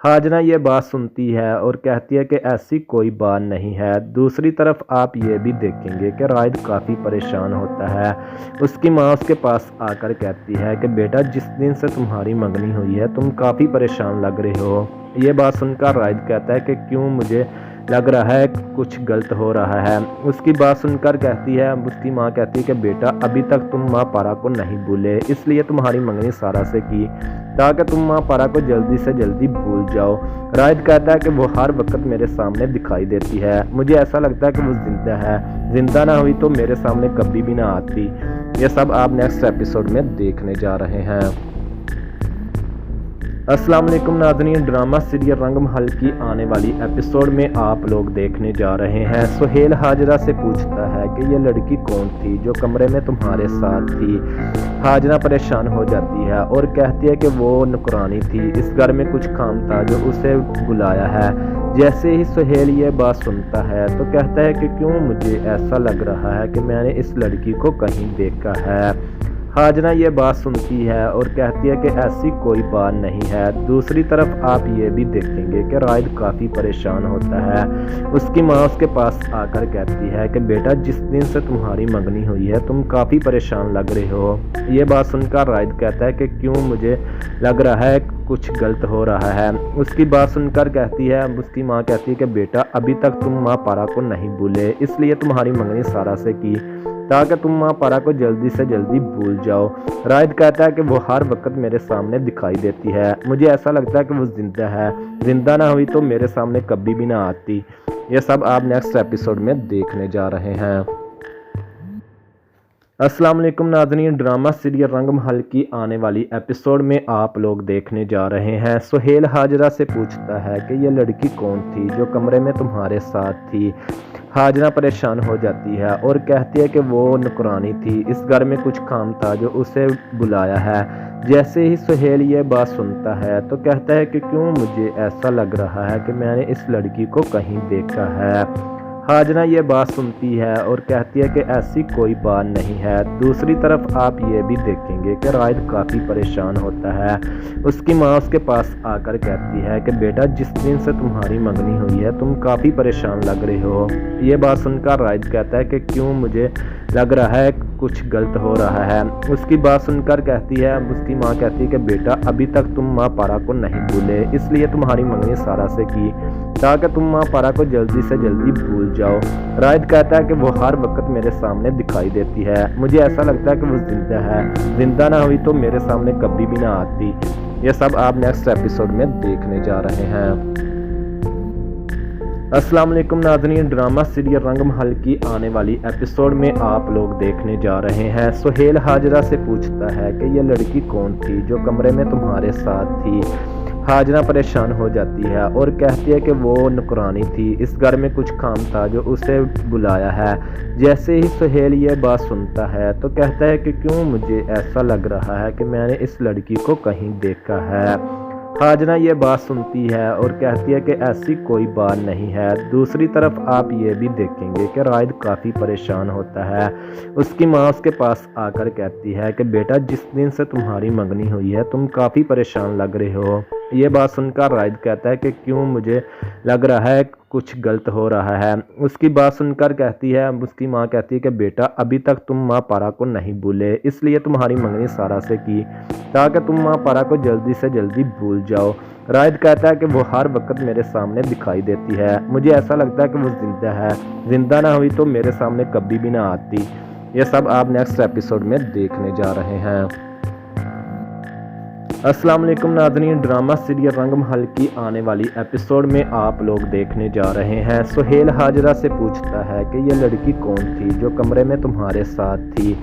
हाजरा ये बात सुनती है और कहती है कि ऐसी कोई बात नहीं है। दूसरी तरफ आप ये भी देखेंगे कि रायद काफ़ी परेशान होता है। उसकी माँ उसके पास आकर कहती है कि बेटा, जिस दिन से तुम्हारी मंगनी हुई है तुम काफ़ी परेशान लग रहे हो। ये बात सुनकर रायद कहता है कि क्यों, मुझे लग रहा है कुछ गलत हो रहा है। उसकी बात सुनकर कहती है, उसकी माँ कहती है कि बेटा, अभी तक तुम माँ पारा को नहीं भूले, इसलिए तुम्हारी मंगनी सारा से की ताकि तुम माँ पारा को जल्दी से जल्दी भूल जाओ। रायद कहता है कि वो हर वक्त मेरे सामने दिखाई देती है, मुझे ऐसा लगता है कि वो जिंदा है, जिंदा ना हुई तो मेरे सामने कभी भी ना आती। ये सब आप नेक्स्ट एपिसोड में देखने जा रहे हैं। अस्सलाम वालेकुम नाज़रीन, ड्रामा सीरियल रंग महल की आने वाली एपिसोड में आप लोग देखने जा रहे हैं। सुहेल हाजरा से पूछता है कि ये लड़की कौन थी जो कमरे में तुम्हारे साथ थी। हाजरा परेशान हो जाती है और कहती है कि वो नुकरानी थी, इस घर में कुछ काम था जो उसे बुलाया है। जैसे ही सुहेल ये बात सुनता है तो कहता है कि क्यों, मुझे ऐसा लग रहा है कि मैंने इस लड़की को कहीं देखा है। हाजरा ये बात सुनती है और कहती है कि ऐसी कोई बात नहीं है। दूसरी तरफ आप ये भी देखेंगे कि रायद काफ़ी परेशान होता है। उसकी माँ उसके पास आकर कहती है कि बेटा, जिस दिन से तुम्हारी मंगनी हुई है तुम काफ़ी परेशान लग रहे हो। ये बात सुनकर रायद कहता है कि क्यों, मुझे लग रहा है कुछ गलत हो रहा है। उसकी बात सुनकर कहती है, उसकी माँ कहती है कि बेटा, अभी तक तुम माँ पारा को नहीं भूले, इसलिए तुम्हारी मंगनी सारा से की ताकि तुम माँ पारा को जल्दी से जल्दी भूल जाओ। रायद कहता है कि वो हर वक्त मेरे सामने दिखाई देती है, मुझे ऐसा लगता है कि वो जिंदा है, जिंदा ना हुई तो मेरे सामने कभी भी ना आती। ये सब आप नेक्स्ट एपिसोड में देखने जा रहे हैं। अस्सलाम वालेकुम नाज़रीन, ड्रामा सीरियल रंग महल की आने वाली एपिसोड में आप लोग देखने जा रहे हैं। सुहेल हाजरा से पूछता है कि ये लड़की कौन थी जो कमरे में तुम्हारे साथ थी। हाजरा परेशान हो जाती है और कहती है कि वो नुकरानी थी, इस घर में कुछ काम था जो उसे बुलाया है। जैसे ही सुहेल ये बात सुनता है तो कहता है कि क्यों, मुझे ऐसा लग रहा है कि मैंने इस लड़की को कहीं देखा है। हाजरा ये बात सुनती है और कहती है कि ऐसी कोई बात नहीं है। दूसरी तरफ आप ये भी देखेंगे कि रायद काफ़ी परेशान होता है। उसकी माँ उसके पास आकर कहती है कि बेटा, जिस दिन से तुम्हारी मंगनी हुई है तुम काफ़ी परेशान लग रहे हो। ये बात सुनकर रायद कहता है कि क्यों, मुझे लग रहा है कुछ गलत हो रहा है। उसकी बात सुनकर कहती है, उसकी माँ कहती है कि बेटा, अभी तक तुम माँ पारा को नहीं भूले, इसलिए तुम्हारी मंगनी सारा से की ताकि तुम माँ पारा को जल्दी से जल्दी भूल जाओ। रायद कहता है कि वो हर वक्त मेरे सामने दिखाई देती है, मुझे ऐसा लगता है कि वो जिंदा है, जिंदा ना हुई तो मेरे सामने कभी भी ना आती। ये सब आप नेक्स्ट एपिसोड में देखने जा रहे हैं। अस्सलाम वालेकुम नाज़रीन, ड्रामा सीरियल रंग महल की आने वाली एपिसोड में आप लोग देखने जा रहे हैं। सुहेल हाजरा से पूछता है कि ये लड़की कौन थी जो कमरे में तुम्हारे साथ थी। हाजरा परेशान हो जाती है और कहती है कि वो नुकरानी थी, इस घर में कुछ काम था जो उसे बुलाया है। जैसे ही सुहेल ये बात सुनता है तो कहता है कि क्यों, मुझे ऐसा लग रहा है कि मैंने इस लड़की को कहीं देखा है। हाजरा ये बात सुनती है और कहती है कि ऐसी कोई बात नहीं है। दूसरी तरफ आप ये भी देखेंगे कि रायद काफ़ी परेशान होता है। उसकी माँ उसके पास आकर कहती है कि बेटा, जिस दिन से तुम्हारी मंगनी हुई है तुम काफ़ी परेशान लग रहे हो। ये बात सुनकर रायद कहता है कि क्यों, मुझे लग रहा है कुछ गलत हो रहा है। उसकी बात सुनकर कहती है, उसकी माँ कहती है कि बेटा, अभी तक तुम माँ पारा को नहीं भूले, इसलिए तुम्हारी मंगनी सारा से की ताकि तुम माँ पारा को जल्दी से जल्दी भूल जाओ। रायद कहता है कि वो हर वक्त मेरे सामने दिखाई देती है, मुझे ऐसा लगता है कि वो जिंदा है, जिंदा ना हुई तो मेरे सामने कभी भी ना आती। ये सब आप नेक्स्ट एपिसोड में देखने जा रहे हैं। अस्सलाम वालेकुम नाज़रीन, ड्रामा सीरियल रंग महल की आने वाली एपिसोड में आप लोग देखने जा रहे हैं। सुहेल हाजरा से पूछता है कि ये लड़की कौन थी जो कमरे में तुम्हारे साथ थी।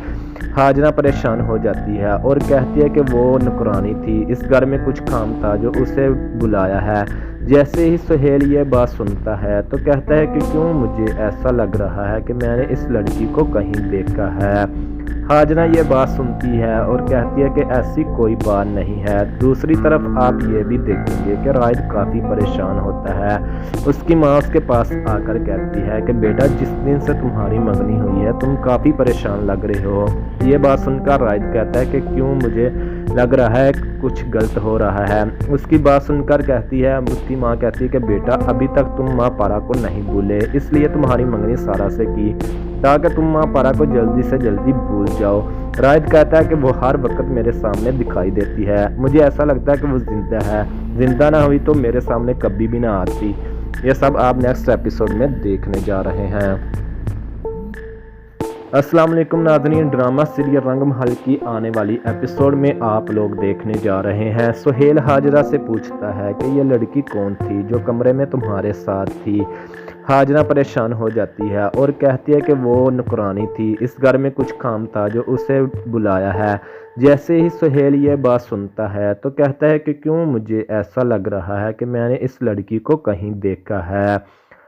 हाजरा परेशान हो जाती है और कहती है कि वो नौकरानी थी, इस घर में कुछ काम था जो उसे बुलाया है। जैसे ही सुहेल ये बात सुनता है तो कहता है कि क्यों मुझे ऐसा लग रहा है कि मैंने इस लड़की को कहीं देखा है। हाजरा ये बात सुनती है और कहती है कि ऐसी कोई बात नहीं है। दूसरी तरफ आप ये भी देखेंगे कि रायद काफ़ी परेशान होता है। उसकी माँ उसके पास आकर कहती है कि बेटा, जिस दिन से तुम्हारी मंगनी हुई है तुम काफ़ी परेशान लग रहे हो। ये बात सुनकर रायद कहता है कि क्यों, मुझे लग रहा है कुछ गलत हो रहा है। उसकी बात सुनकर कहती है, उसकी माँ कहती है कि बेटा, अभी तक तुम माँ पारा को नहीं भूले, इसलिए तुम्हारी मंगनी सारा से की ताकि तुम माँ पारा को जल्दी से जल्दी भूल जाओ। रायद कहता है कि वो हर वक्त मेरे सामने दिखाई देती है, मुझे ऐसा लगता है कि वो जिंदा है, जिंदा ना हुई तो मेरे सामने कभी भी ना आती। ये सब आप नेक्स्ट एपिसोड में देखने जा रहे हैं। अस्सलाम वालेकुम नाज़रीन, ड्रामा सीरियल रंग महल की आने वाली एपिसोड में आप लोग देखने जा रहे हैं। सुहेल हाजरा से पूछता है कि ये लड़की कौन थी जो कमरे में तुम्हारे साथ थी। हाजरा परेशान हो जाती है और कहती है कि वो नौकरानी थी, इस घर में कुछ काम था जो उसे बुलाया है। जैसे ही सुहेल ये बात सुनता है तो कहता है कि क्यों, मुझे ऐसा लग रहा है कि मैंने इस लड़की को कहीं देखा है।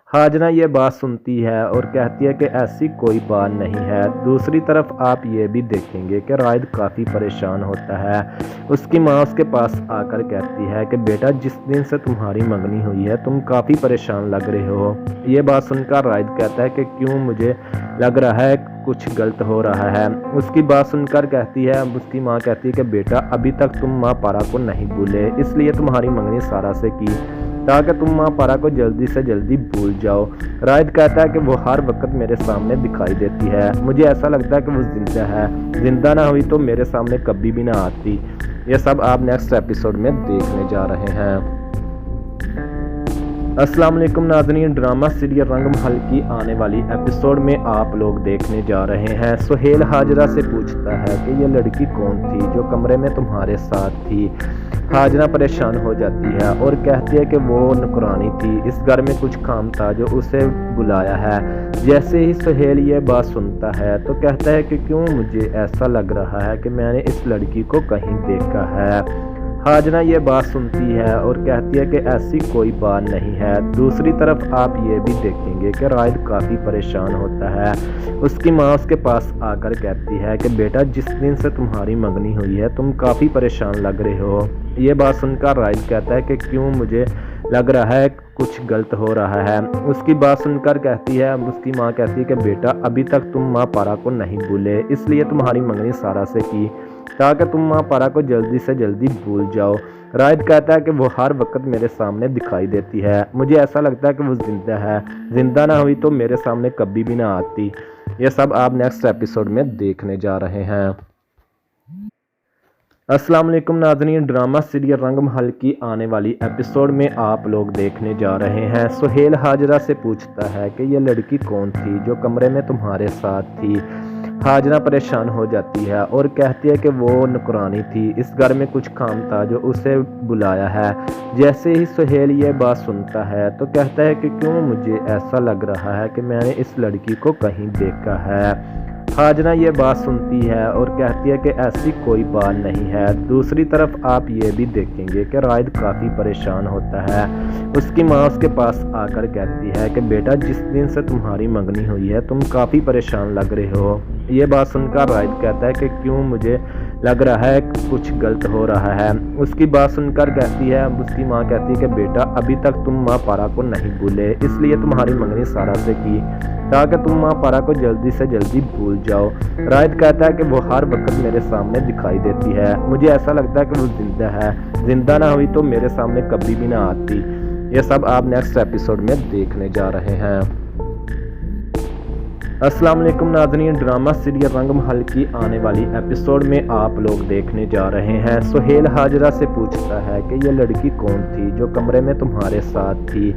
हाजरा ये बात सुनती है और कहती है कि ऐसी कोई बात नहीं है। दूसरी तरफ आप ये भी देखेंगे कि रायद काफ़ी परेशान होता है। उसकी माँ उसके पास आकर कहती है कि बेटा, जिस दिन से तुम्हारी मंगनी हुई है तुम काफ़ी परेशान लग रहे हो। ये बात सुनकर रायद कहता है कि क्यों, मुझे लग रहा है कुछ गलत हो रहा है। उसकी बात सुनकर कहती है, उसकी माँ कहती है कि बेटा, अभी तक तुम माँ पारा को नहीं भूले, इसलिए तुम्हारी मंगनी सारा से की ताकि तुम माँ पारा को जल्दी से जल्दी भूल जाओ। रायद कहता है कि वो हर वक्त मेरे सामने दिखाई देती है, मुझे ऐसा लगता है कि वो जिंदा है, जिंदा ना हुई तो मेरे सामने कभी भी ना आती। ये सब आप नेक्स्ट एपिसोड में देखने जा रहे हैं। अस्सलाम वालेकुम नाज़रीन, ड्रामा सीरियल रंग महल की आने वाली एपिसोड में आप लोग देखने जा रहे हैं। सुहेल हाजरा से पूछता है कि ये लड़की कौन थी जो कमरे में तुम्हारे साथ थी। हाजरा परेशान हो जाती है और कहती है कि वो नौकरानी थी, इस घर में कुछ काम था जो उसे बुलाया है। जैसे ही सुहेल ये बात सुनता है तो कहता है कि क्यों, मुझे ऐसा लग रहा है कि मैंने इस लड़की को कहीं देखा है। हाजरा ये बात सुनती है और कहती है कि ऐसी कोई बात नहीं है। दूसरी तरफ आप ये भी देखेंगे कि रायद काफ़ी परेशान होता है। उसकी माँ उसके पास आकर कहती है कि बेटा, जिस दिन से तुम्हारी मंगनी हुई है तुम काफ़ी परेशान लग रहे हो। ये बात सुनकर रायद कहता है कि क्यों, मुझे लग रहा है कुछ गलत हो रहा है। उसकी बात सुनकर कहती है, उसकी माँ कहती है कि बेटा, अभी तक तुम माँ पारा को नहीं भूले, इसलिए तुम्हारी मंगनी सारा से की ताकि तुम माँ पारा को जल्दी से जल्दी भूल जाओ। रायद कहता है कि वो हर वक्त मेरे सामने दिखाई देती है, मुझे ऐसा लगता है कि वो जिंदा है, जिंदा ना हुई तो मेरे सामने कभी भी ना आती। ये सब आप नेक्स्ट एपिसोड में देखने जा रहे हैं। अस्सलाम वालेकुम नाज़रीन, ड्रामा सीरियल रंग महल की आने वाली एपिसोड में आप लोग देखने जा रहे हैं। सुहेल हाजरा से पूछता है कि ये लड़की कौन थी जो कमरे में तुम्हारे साथ थी। हाजरा परेशान हो जाती है और कहती है कि वो नौकरानी थी, इस घर में कुछ काम था जो उसे बुलाया है। जैसे ही सुहेल ये बात सुनता है तो कहता है कि क्यों, मुझे ऐसा लग रहा है कि मैंने इस लड़की को कहीं देखा है। हाजरा ये बात सुनती है और कहती है कि ऐसी कोई बात नहीं है। दूसरी तरफ आप ये भी देखेंगे कि रायद काफ़ी परेशान होता है। उसकी माँ उसके पास आकर कहती है कि बेटा, जिस दिन से तुम्हारी मंगनी हुई है तुम काफ़ी परेशान लग रहे हो। ये बात सुनकर रायद कहता है कि क्यों, मुझे लग रहा है कुछ गलत हो रहा है। उसकी बात सुनकर कहती है, उसकी माँ कहती है कि बेटा, अभी तक तुम माँ पारा को नहीं भूले, इसलिए तुम्हारी मंगनी सारा से की ताकि तुम माँ पारा को जल्दी से जल्दी भूल जाओ। रायद कहता है कि वो हर वक्त मेरे सामने दिखाई देती है, मुझे ऐसा लगता है कि वो जिंदा है, जिंदा ना हुई तो मेरे सामने कभी भी ना आती। ये सब आप नेक्स्ट एपिसोड में देखने जा रहे हैं। अस्सलाम वालेकुम नाज़रीन, ड्रामा सीरियल रंग महल की आने वाली एपिसोड में आप लोग देखने जा रहे हैं। सुहेल हाजरा से पूछता है कि ये लड़की कौन थी जो कमरे में तुम्हारे साथ थी।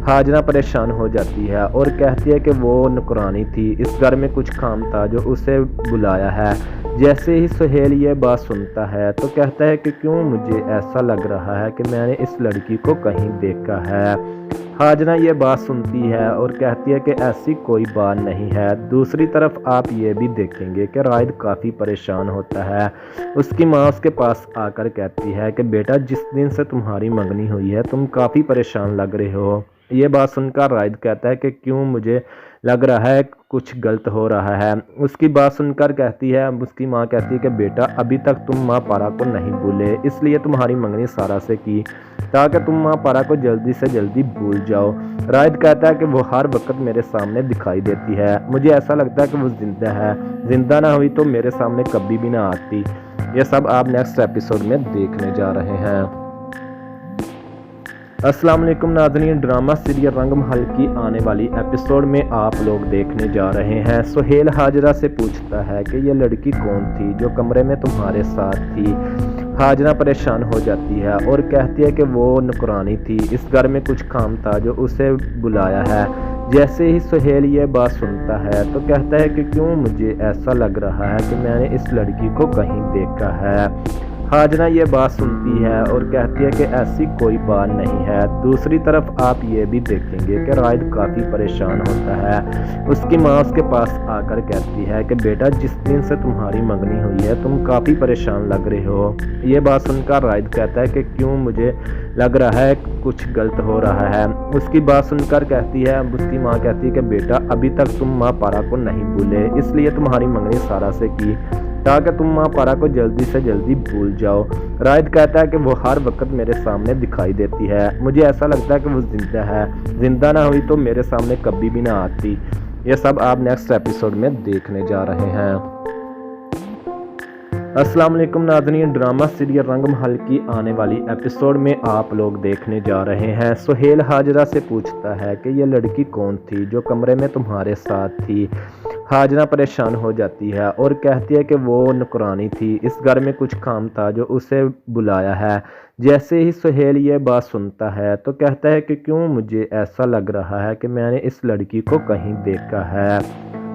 हाजरा परेशान हो जाती है और कहती है कि वो नौकरानी थी, इस घर में कुछ काम था जो उसे बुलाया है। जैसे ही सुहेल ये बात सुनता है तो कहता है कि क्यों, मुझे ऐसा लग रहा है कि मैंने इस लड़की को कहीं देखा है। हाजरा ये बात सुनती है और कहती है कि ऐसी कोई बात नहीं है। है। दूसरी तरफ आप ये भी देखेंगे कि राहिद काफ़ी परेशान होता है। उसकी माँ उसके पास आकर कहती है कि बेटा, जिस दिन से तुम्हारी मंगनी हुई है तुम काफ़ी परेशान लग रहे हो। ये बात सुनकर राहिद कहता है कि क्यों, मुझे लग रहा है कुछ गलत हो रहा है। उसकी बात सुनकर कहती है, उसकी माँ कहती है कि बेटा, अभी तक तुम माँ पारा को नहीं भूले, इसलिए तुम्हारी मंगनी सारा से की ताकि तुम माँ पारा को जल्दी से जल्दी भूल जाओ। राहिद कहता है कि वो हर वक्त मेरे सामने दिखाई देती है, मुझे ऐसा लगता है कि वो जिंदा है, जिंदा ना हुई तो मेरे सामने कभी भी ना आती। ये सब आप नेक्स्ट एपिसोड में देखने जा रहे हैं। अस्सलाम वालेकुम नाज़रीन, ड्रामा सीरियल रंग महल की आने वाली एपिसोड में आप लोग देखने जा रहे हैं। सुहेल हाजरा से पूछता है कि ये लड़की कौन थी जो कमरे में तुम्हारे साथ थी। हाजरा परेशान हो जाती है और कहती है कि वो नुकरानी थी, इस घर में कुछ काम था जो उसे बुलाया है। जैसे ही सुहेल ये बात सुनता है तो कहता है कि क्यों, मुझे ऐसा लग रहा है कि मैंने इस लड़की को कहीं देखा है। हाजरा ये बात सुनती है और कहती है कि ऐसी कोई बात नहीं है। दूसरी तरफ आप ये भी देखेंगे कि राहिद काफ़ी परेशान होता है। उसकी माँ उसके पास आकर कहती है कि बेटा, जिस दिन से तुम्हारी मंगनी हुई है तुम काफ़ी परेशान लग रहे हो। ये बात सुनकर राहिद कहता है कि क्यों, मुझे लग रहा है कुछ गलत हो रहा है। उसकी बात सुनकर कहती है, उसकी माँ कहती है कि बेटा, अभी तक तुम माँ पारा को नहीं भूले, इसलिए तुम्हारी मंगनी सारा से की ताकि तुम माँ पारा को जल्दी से जल्दी भूल जाओ। राहिद कहता है कि वो हर वक्त मेरे सामने दिखाई देती है, मुझे ऐसा लगता है कि वो जिंदा है, जिंदा ना हुई तो मेरे सामने कभी भी ना आती। ये सब आप नेक्स्ट एपिसोड में देखने जा रहे हैं। अस्सलाम वालेकुम नाज़रीन, ड्रामा सीरियल रंग महल की आने वाली एपिसोड में आप लोग देखने जा रहे हैं। सुहेल हाजरा से पूछता है कि ये लड़की कौन थी जो कमरे में तुम्हारे साथ थी। हाजरा परेशान हो जाती है और कहती है कि वो नुकरानी थी, इस घर में कुछ काम था जो उसे बुलाया है। जैसे ही सुहेल ये बात सुनता है तो कहता है कि क्यों, मुझे ऐसा लग रहा है कि मैंने इस लड़की को कहीं देखा है।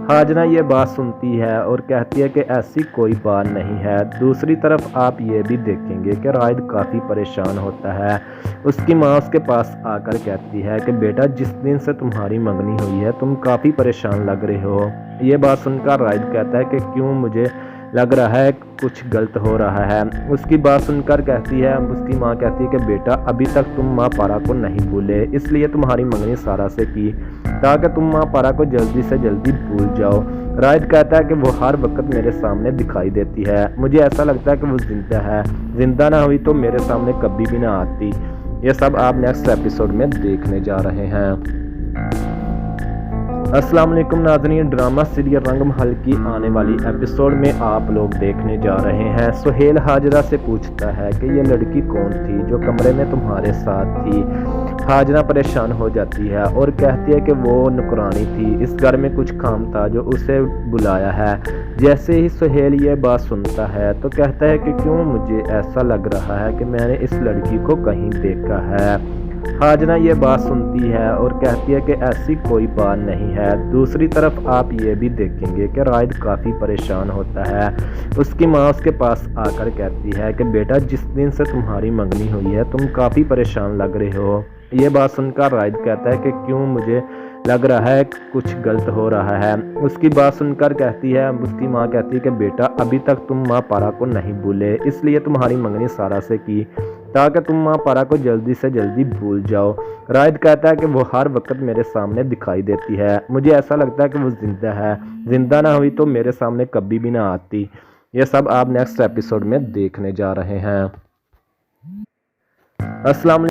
हाजरा ये बात सुनती है और कहती है कि ऐसी कोई बात नहीं है। दूसरी तरफ आप ये भी देखेंगे कि राहिद काफ़ी परेशान होता है। उसकी माँ उसके पास आकर कहती है कि बेटा, जिस दिन से तुम्हारी मंगनी हुई है तुम काफ़ी परेशान लग रहे हो। ये बात सुनकर राहिद कहता है कि क्यों, मुझे लग रहा है कुछ गलत हो रहा है। उसकी बात सुनकर कहती है, उसकी माँ कहती है कि बेटा, अभी तक तुम माँ पारा को नहीं भूले, इसलिए तुम्हारी मंगनी सारा से की ताकि तुम माँ पारा को जल्दी से जल्दी भूल जाओ। राहिद कहता है कि वो हर वक्त मेरे सामने दिखाई देती है, मुझे ऐसा लगता है कि वो जिंदा है, जिंदा ना हुई तो मेरे सामने कभी भी ना आती। ये सब आप नेक्स्ट एपिसोड में देखने जा रहे हैं। अस्सलाम वालेकुम नाज़रीन, ड्रामा सीरियल रंग महल की आने वाली एपिसोड में आप लोग देखने जा रहे हैं। सुहेल हाजरा से पूछता है कि ये लड़की कौन थी जो कमरे में तुम्हारे साथ थी। हाजरा परेशान हो जाती है और कहती है कि वो नुकरानी थी, इस घर में कुछ काम था जो उसे बुलाया है। जैसे ही सुहेल ये बात सुनता है तो कहता है कि क्यों, मुझे ऐसा लग रहा है कि मैंने इस लड़की को कहीं देखा है। हाजरा ये बात सुनती है और कहती है कि ऐसी कोई बात नहीं है। दूसरी तरफ आप ये भी देखेंगे कि राहिद काफ़ी परेशान होता है। उसकी माँ उसके पास आकर कहती है कि बेटा, जिस दिन से तुम्हारी मंगनी हुई है तुम काफ़ी परेशान लग रहे हो। ये बात सुनकर राहिद कहता है कि क्यों, मुझे लग रहा है कुछ गलत हो रहा है। उसकी बात सुनकर कहती है, उसकी माँ कहती है कि बेटा, अभी तक तुम माँ पारा को नहीं भूले, इसलिए तुम्हारी मंगनी सारा से की ताकि तुम माँ पारा को जल्दी से जल्दी भूल जाओ। राहिद कहता है कि वो हर वक्त मेरे सामने दिखाई देती है, मुझे ऐसा लगता है कि वो जिंदा है, जिंदा ना हुई तो मेरे सामने कभी भी ना आती। ये सब आप नेक्स्ट एपिसोड में देखने जा रहे हैं। अस्सलाम